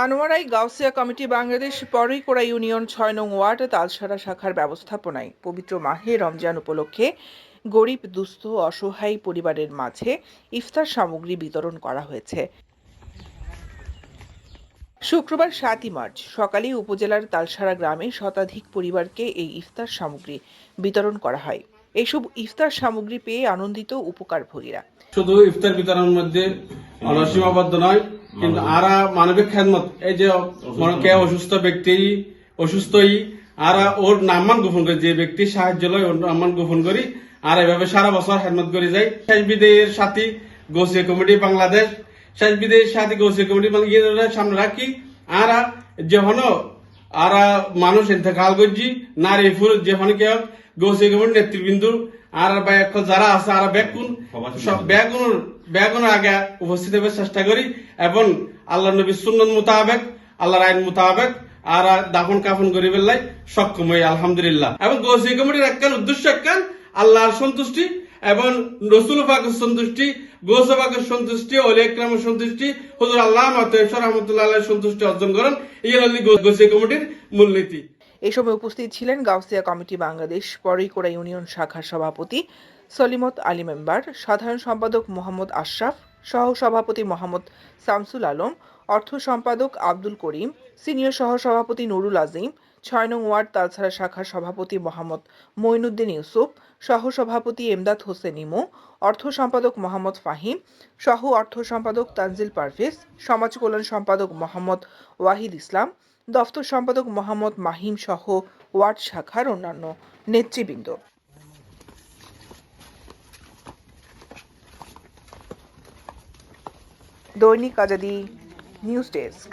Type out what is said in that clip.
আনোয়ারায় Gausia committee Bangladesh পরইকোড়া union ৬ নং word তালসারা শাখার ব্যবস্থাপনায় পবিত্র মাহে রমজান উপলক্ষে গরিব দুস্থ অসহায় পরিবারের মাঝে ইফতার সামগ্রী বিতরণ করা হয়েছে। শুক্রবার ৭ই মার্চ সকালে উপজেলার তালসারা গ্রামে শতাধিক পরিবারকে এই ইফতার সামগ্রী বিতরণ করা হয়। এইসব ইফতার সামগ্রী পেয়ে আনন্দিত উপকারভোগীরা। শুধু ইফতার বিতরণের মধ্যে সীমাবদ্ধ নয়, কিন্তু আরা মানবিক খেদমত, এই যে কে অসুস্থ ব্যক্তি অসুস্থই আরা ওর নাম্মান গোপন করি, যে ব্যক্তি সাহায্য লয় ওর নাম্মান গোপন করি আর এভাবে সারা বছর খেদমত করে যাই। শেষ বিদেয়ের সাথী গৌসিয়া কমিটি বাংলাদেশ, শেষ বিদেয়ের সাথী গৌসিয়া কমিটি সামনে রাখি। আরা যখন আরা মানুষ ইন্তেকাল করছি নারী পুরুষ যখন কেউ গৌসিয়া কমিটির নেতৃবৃন্দ আর যারা আছে আর সব ব্যাগুনের আগে উপস্থিত হবার চেষ্টা করি এবং আল্লাহ নবী সুন্নত মোতাবেক আল্লাহর আইন মোতাবেক আর দাফন কাফন করি বেলায় সক্ষম হই আলহামদুলিল্লাহ। এবং গৌসিয়া কমিটির একখান উদ্দেশ্য একখান আল্লাহর সন্তুষ্টি এবং রসুল পাকের সন্তুষ্টি, গৌস পাকের সন্তুষ্টি, ওলি ইকরামের সন্তুষ্টি, হুজুর আল্লাহ রহমতুল্লাহ সন্তুষ্টি অর্জন করেন। এই হল গৌসিয়া কমিটির মূলনীতি। এই সময় উপস্থিত ছিলেন গাউসিয়া কমিটি বাংলাদেশ পরইকোড়া ইউনিয়ন শাখার সভাপতি সলিমত আলী মেম্বার, সাধারণ সম্পাদক মোহাম্মদ আশরাফ, সহ সভাপতি মোহাম্মদ শামসুল আলম, অর্থ সম্পাদক আব্দুল করিম, সিনিয়র সহ সভাপতি নুরুল আজিম, ৬ নং ওয়ার্ড তালসারা শাখার সভাপতি মোহাম্মদ মঈনুদ্দিন ইউসুফ, সহ সভাপতি এমদাদ হোসেন ইমু, অর্থ সম্পাদক মোহাম্মদ ফাহিম, সহ অর্থ সম্পাদক তানজিল পারভেজ, সমাজ কল্যাণ সম্পাদক মোহাম্মদ ওয়াহিদ ইসলাম, দফতর সম্পাদক মোহাম্মদ মাহিম সহ ওয়ার্ড শাখার অন্যান্য নেতৃবৃন্দ। দৈনিক আজাদী নিউজ ডেস্ক।